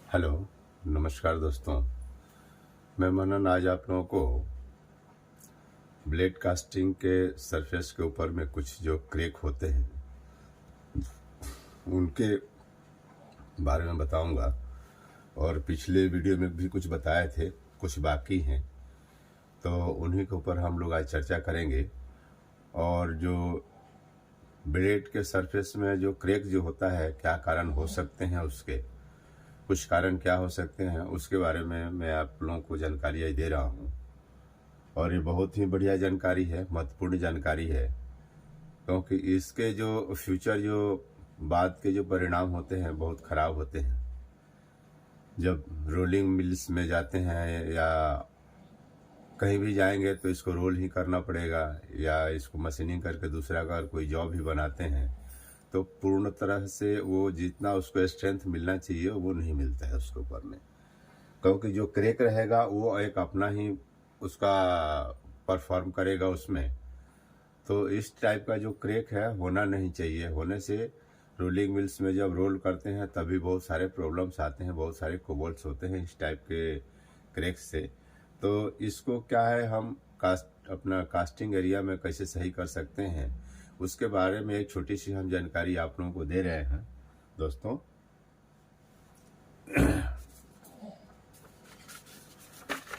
Hello, नमस्कार दोस्तों। मैं मनन आज आप लोगों को ब्लेड कास्टिंग के सरफेस के ऊपर में कुछ जो क्रैक होते हैं उनके बारे में बताऊंगा। और पिछले वीडियो में भी कुछ बताए थे, कुछ बाकी हैं, तो उन्हीं के ऊपर हम लोग आज चर्चा करेंगे। और जो ब्लेड के सरफेस में जो क्रैक जो होता है, क्या कारण हो सकते हैं, उसके कुछ कारण क्या हो सकते हैं, उसके बारे में मैं आप लोगों को जानकारी दे रहा हूँ। और ये बहुत ही बढ़िया जानकारी है, महत्वपूर्ण जानकारी है, क्योंकि इसके जो फ्यूचर जो बाद के जो परिणाम होते हैं बहुत ख़राब होते हैं। जब रोलिंग मिल्स में जाते हैं या कहीं भी जाएंगे तो इसको रोल ही करना पड़ेगा, या इसको मशीनिंग करके दूसरा अगर कोई जॉब ही बनाते हैं तो पूर्ण तरह से वो जितना उसको स्ट्रेंथ मिलना चाहिए वो नहीं मिलता है उसके ऊपर में, क्योंकि जो क्रैक रहेगा वो एक अपना ही उसका परफॉर्म करेगा उसमें। तो इस टाइप का जो क्रैक है होना नहीं चाहिए। होने से रोलिंग मिल्स में जब रोल करते हैं तभी बहुत सारे प्रॉब्लम्स आते हैं, बहुत सारे कोबल्स होते हैं इस टाइप के क्रैक से। तो इसको क्या है, हम अपना कास्टिंग एरिया में कैसे सही कर सकते हैं उसके बारे में एक छोटी सी हम जानकारी आप लोगों को दे रहे हैं दोस्तों।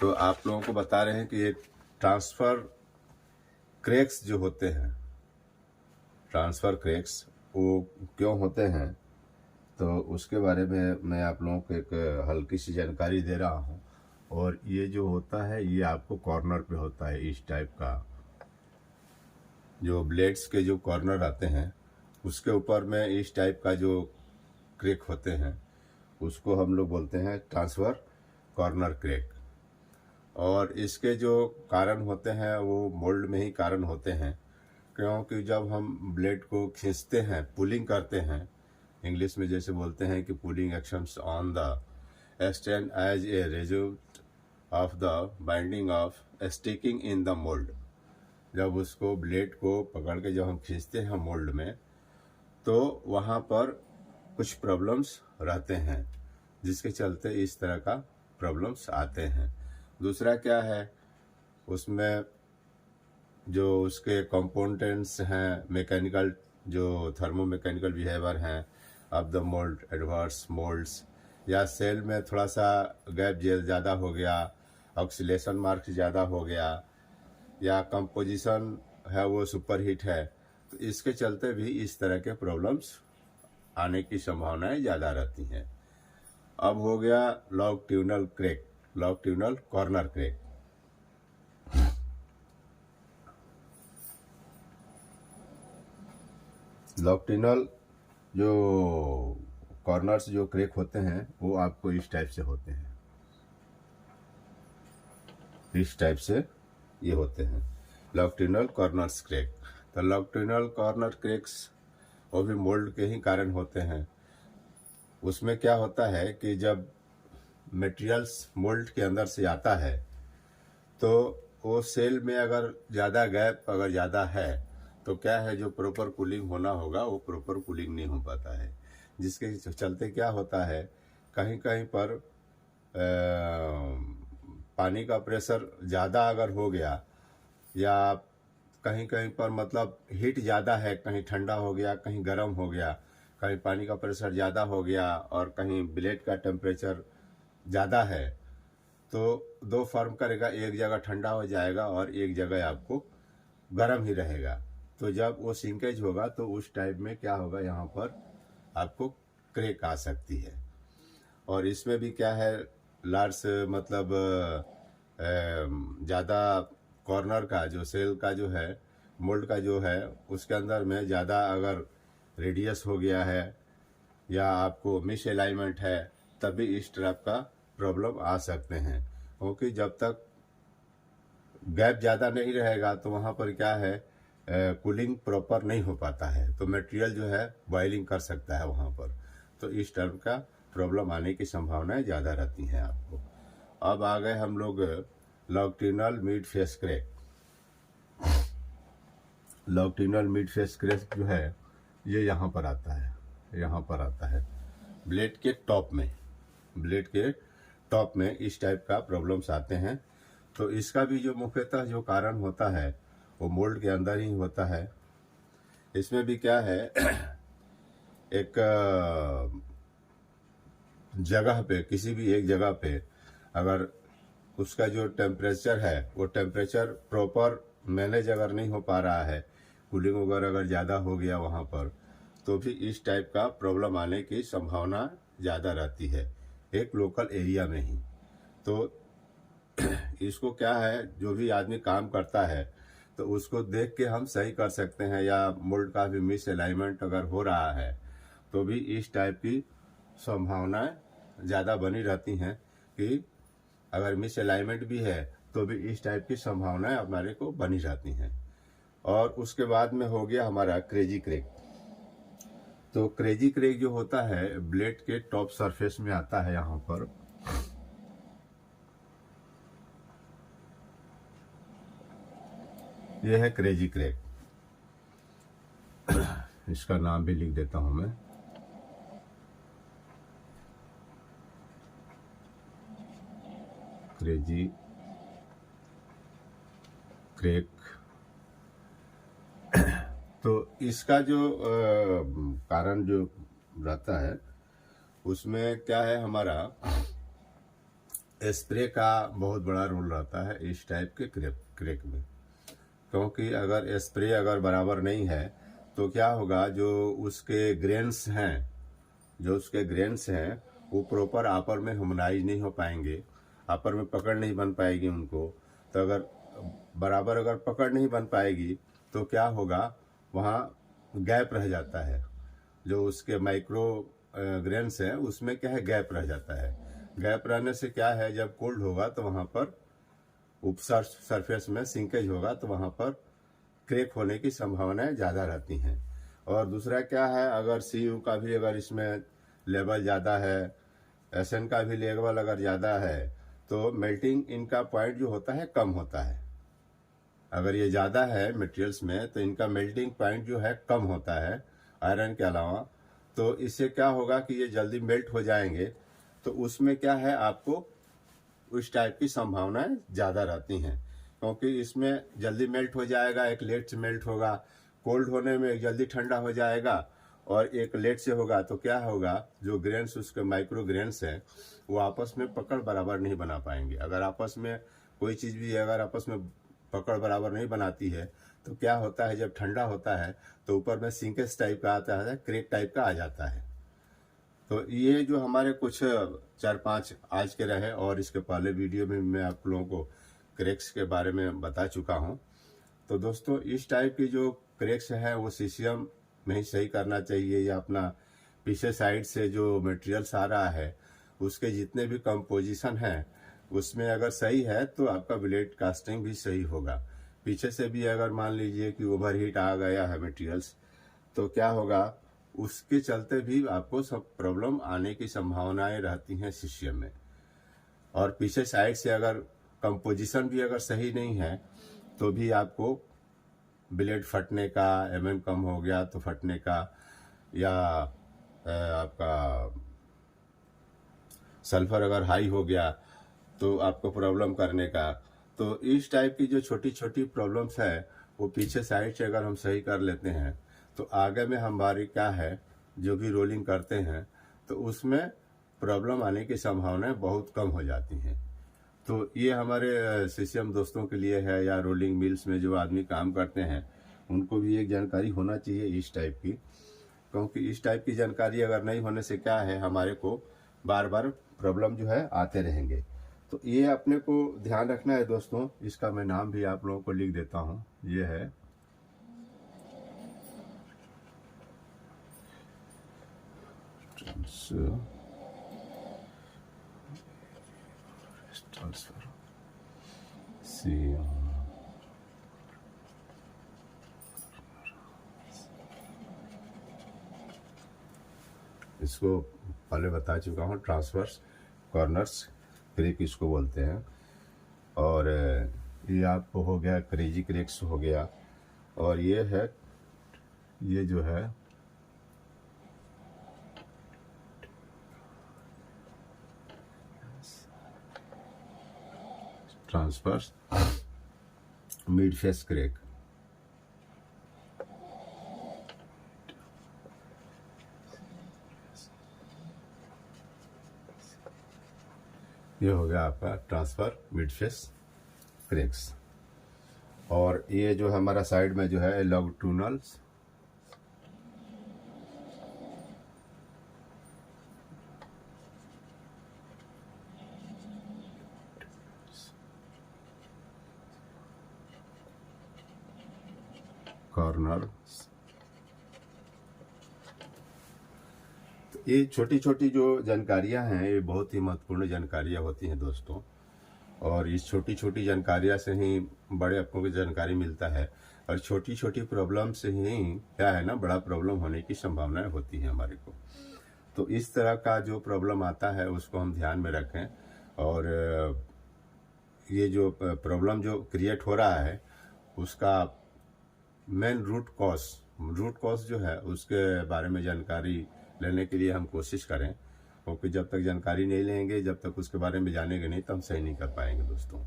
तो आप लोगों को बता रहे हैं कि ये ट्रांसफ़र क्रैक्स जो होते हैं, ट्रांसफ़र क्रैक्स वो क्यों होते हैं, तो उसके बारे में मैं आप लोगों को एक हल्की सी जानकारी दे रहा हूँ। और ये जो होता है ये आपको कॉर्नर पे होता है। इस टाइप का जो ब्लेड्स के जो कॉर्नर आते हैं उसके ऊपर में इस टाइप का जो क्रैक होते हैं उसको हम लोग बोलते हैं ट्रांसफ़र कॉर्नर क्रैक। और इसके जो कारण होते हैं वो मोल्ड में ही कारण होते हैं, क्योंकि जब हम ब्लेड को खींचते हैं, पुलिंग करते हैं, इंग्लिश में जैसे बोलते हैं कि pulling actions on the stand as a result of the binding of sticking in the mould. जब उसको ब्लेड को पकड़ के जब हम खींचते हैं मोल्ड में तो वहाँ पर कुछ प्रॉब्लम्स रहते हैं जिसके चलते इस तरह का प्रॉब्लम्स आते हैं। दूसरा क्या है, उसमें जो उसके कंपोनेंट्स हैं, मैकेनिकल जो थर्मोमैकेनिकल बिहेवियर हैं of the mould, adverse moulds, या सेल में थोड़ा सा गैप ज़्यादा हो गया, ऑक्सीलेशन मार्क्स ज़्यादा हो गया, या कंपोजिशन है वो सुपर हीट है, तो इसके चलते भी इस तरह के प्रॉब्लम्स आने की संभावनाएं ज़्यादा रहती हैं। अब हो गया longitudinal crack, longitudinal corner crack. Longitudinal जो कॉर्नर्स जो क्रैक होते हैं वो आपको इस टाइप से होते हैं, इस टाइप से ये होते हैं लॉन्गिट्यूडनल कॉर्नर्स क्रैक। तो लॉन्गिट्यूडनल कॉर्नर क्रैक्स वो भी मोल्ड के ही कारण होते हैं। उसमें क्या होता है कि जब मटेरियल्स मोल्ड के अंदर से आता है तो वो सेल में अगर ज़्यादा गैप अगर ज़्यादा है तो क्या है, जो प्रॉपर कूलिंग होना होगा वो प्रॉपर कूलिंग नहीं हो पाता है, जिसके चलते क्या होता है, कहीं कहीं पर पानी का प्रेशर ज़्यादा अगर हो गया, या कहीं कहीं पर मतलब हीट ज़्यादा है, कहीं ठंडा हो गया, कहीं गर्म हो गया, कहीं पानी का प्रेशर ज़्यादा हो गया और कहीं ब्लेड का टेम्परेचर ज़्यादा है, तो दो फॉर्म करेगा, एक जगह ठंडा हो जाएगा और एक जगह आपको गर्म ही रहेगा। तो जब वो सिंकेज होगा तो उस टाइप में क्या होगा, यहाँ पर आपको क्रैक आ सकती है। और इसमें भी क्या है, लार्ज मतलब ज़्यादा कॉर्नर का जो सेल का जो है, मोल्ड का जो है, उसके अंदर में ज़्यादा अगर रेडियस हो गया है या आपको मिस अलाइनमेंट है तभी इस टाइप का प्रॉब्लम आ सकते हैं। क्योंकि जब तक गैप ज़्यादा नहीं रहेगा तो वहाँ पर क्या है, कूलिंग प्रॉपर नहीं हो पाता है, तो मटेरियल जो है बॉइलिंग कर सकता है वहाँ पर। तो इस टाइप का प्रॉब्लम आने की संभावनाएं ज़्यादा रहती हैं आपको। अब आ गए हम लोग longitudinal mid face crack. Longitudinal mid face crack जो है ये यहाँ पर आता है, यहाँ पर आता है ब्लेड के टॉप में। ब्लेड के टॉप में इस टाइप का प्रॉब्लम्स आते हैं। तो इसका भी जो मुख्यतः जो कारण होता है वो मोल्ड के अंदर ही होता है। इसमें भी क्या है एक जगह पे, किसी भी एक जगह पे अगर उसका जो टेम्परेचर है वो टेम्परेचर प्रॉपर मैनेज अगर नहीं हो पा रहा है, कूलिंग वगैरह अगर ज़्यादा हो गया वहाँ पर, तो भी इस टाइप का प्रॉब्लम आने की संभावना ज़्यादा रहती है एक लोकल एरिया में ही। तो इसको क्या है, जो भी आदमी काम करता है तो उसको देख के हम सही कर सकते हैं, या मोल्ड का भी मिस अलाइनमेंट अगर हो रहा है तो भी इस टाइप की संभावनाएं ज़्यादा बनी रहती हैं कि अगर मिस अलाइनमेंट भी है तो भी इस टाइप की संभावनाएं हमारे को बनी रहती हैं। और उसके बाद में हो गया हमारा क्रेजी क्रैक। तो क्रेजी क्रैक जो होता है ब्लेड के टॉप सरफेस में आता है, यहाँ पर यह है क्रेजी क्रैक। इसका नाम भी लिख देता हूं मैं। Crazy crack. तो इसका जो कारण जो रहता है उसमें क्या है, हमारा स्प्रे का बहुत बड़ा रोल रहता है इस टाइप के क्रैक में। क्योंकि अगर स्प्रे अगर बराबर नहीं है तो क्या होगा, जो उसके ग्रेन्स हैं वो प्रॉपर आपर में ह्यूमनाइज नहीं हो पाएंगे, आपर में पकड़ नहीं बन पाएगी उनको। तो अगर बराबर अगर पकड़ नहीं बन पाएगी तो क्या होगा, वहाँ गैप रह जाता है। जो उसके माइक्रो ग्रेन्स हैं उसमें क्या है, गैप रह जाता है। गैप रहने से क्या है, जब कोल्ड होगा तो वहाँ पर सरफेस में सिंकेज होगा तो वहाँ पर क्रैक होने की संभावनाएं ज़्यादा रहती हैं। और दूसरा क्या है, अगर CU का भी अगर इसमें लेवल ज़्यादा है, SN का भी लेवल अगर ज़्यादा है, तो मेल्टिंग इनका पॉइंट जो होता है कम होता है। अगर ये ज़्यादा है मटेरियल्स में तो इनका मेल्टिंग पॉइंट जो है कम होता है आयरन के अलावा। तो इससे क्या होगा कि ये जल्दी मेल्ट हो जाएंगे। तो उसमें क्या है, आपको उस टाइप की संभावनाएं ज़्यादा रहती हैं, क्योंकि इसमें जल्दी मेल्ट हो जाएगा, एक लेट से मेल्ट होगा। कोल्ड होने में एक जल्दी ठंडा हो जाएगा और एक लेट से होगा। तो क्या होगा, जो ग्रेन्स उसके माइक्रो ग्रेन्स हैं वो आपस में पकड़ बराबर नहीं बना पाएंगे। अगर आपस में कोई चीज़ भी अगर आपस में पकड़ बराबर नहीं बनाती है तो क्या होता है, जब ठंडा होता है तो ऊपर में सिंकेज टाइप का आता है, क्रैक टाइप का आ जाता है। तो ये जो हमारे कुछ 4-5 आज के रहे, और इसके पहले वीडियो में मैं आप लोगों को क्रैक्स के बारे में बता चुका हूँ। तो दोस्तों इस टाइप की जो क्रैक्स है वो सीसीएम में ही सही करना चाहिए, या अपना पीछे साइड से जो मटेरियल्स आ रहा है उसके जितने भी कंपोजिशन हैं उसमें अगर सही है तो आपका ब्लेड कास्टिंग भी सही होगा। पीछे से भी अगर मान लीजिए कि ओवरहीट आ गया है मटेरियल्स, तो क्या होगा, उसके चलते भी आपको सब प्रॉब्लम आने की संभावनाएं रहती हैं सीसीएम में। और पीछे साइड से अगर कंपोजिशन भी अगर सही नहीं है तो भी आपको ब्लेड फटने का, कम हो गया तो फटने का, या आपका सल्फर अगर हाई हो गया तो आपको प्रॉब्लम करने का। तो इस टाइप की जो छोटी छोटी प्रॉब्लम्स है वो पीछे साइड से अगर हम सही कर लेते हैं तो आगे में हमारी क्या है, जो भी रोलिंग करते हैं तो उसमें प्रॉब्लम आने की संभावनाएं बहुत कम हो जाती हैं। तो ये हमारे सीसीएम दोस्तों के लिए है, या रोलिंग मिल्स में जो आदमी काम करते हैं उनको भी एक जानकारी होना चाहिए इस टाइप की। क्योंकि इस टाइप की जानकारी अगर नहीं होने से क्या है, हमारे को बार बार प्रॉब्लम जो है आते रहेंगे। तो ये अपने को ध्यान रखना है दोस्तों। इसका मैं नाम भी आप लोगों को लिख देता हूँ। ये है ट्रांसफर इसको पहले बता चुका हूँ, ट्रांसवर्स कॉर्नर्स क्रैक इसको बोलते हैं। और ये आपको हो गया क्रेजी क्रैक्स हो गया। और ये है, ये जो है, ट्रांसवर्स मिड फेस क्रैक। ये हो गया आपका ट्रांसफर मिड फेस क्रैक्स। और ये जो हमारा साइड में जो है लॉन्गिट्यूडनल्स, कॉर्नर। ये छोटी छोटी जो जानकारियां हैं ये बहुत ही महत्वपूर्ण जानकारियां होती हैं दोस्तों, और इस छोटी छोटी जानकारियां से ही बड़े आपको की जानकारी मिलता है, और छोटी छोटी प्रॉब्लम से ही क्या है ना बड़ा प्रॉब्लम होने की संभावनाएं होती है हमारे को। तो इस तरह का जो प्रॉब्लम आता है उसको हम ध्यान में रखें, और ये जो प्रॉब्लम जो क्रिएट हो रहा है उसका मेन रूट कॉज जो है उसके बारे में जानकारी लेने के लिए हम कोशिश करें, क्योंकि जब तक जानकारी नहीं लेंगे, जब तक उसके बारे में जानेंगे नहीं, तो हम सही नहीं कर पाएंगे दोस्तों।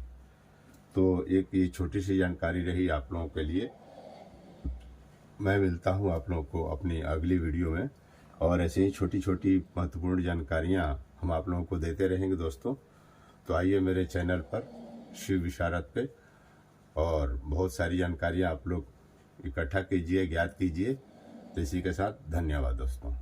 तो एक ये छोटी सी जानकारी रही आप लोगों के लिए। मैं मिलता हूँ आप लोगों को अपनी अगली वीडियो में, और ऐसे ही छोटी छोटी महत्वपूर्ण जानकारियाँ हम आप लोगों को देते रहेंगे दोस्तों। तो आइए मेरे चैनल पर शिव विशारद पे, और बहुत सारी जानकारियाँ आप लोग इकट्ठा कीजिए, ज्ञात कीजिए। तो इसी के साथ धन्यवाद दोस्तों।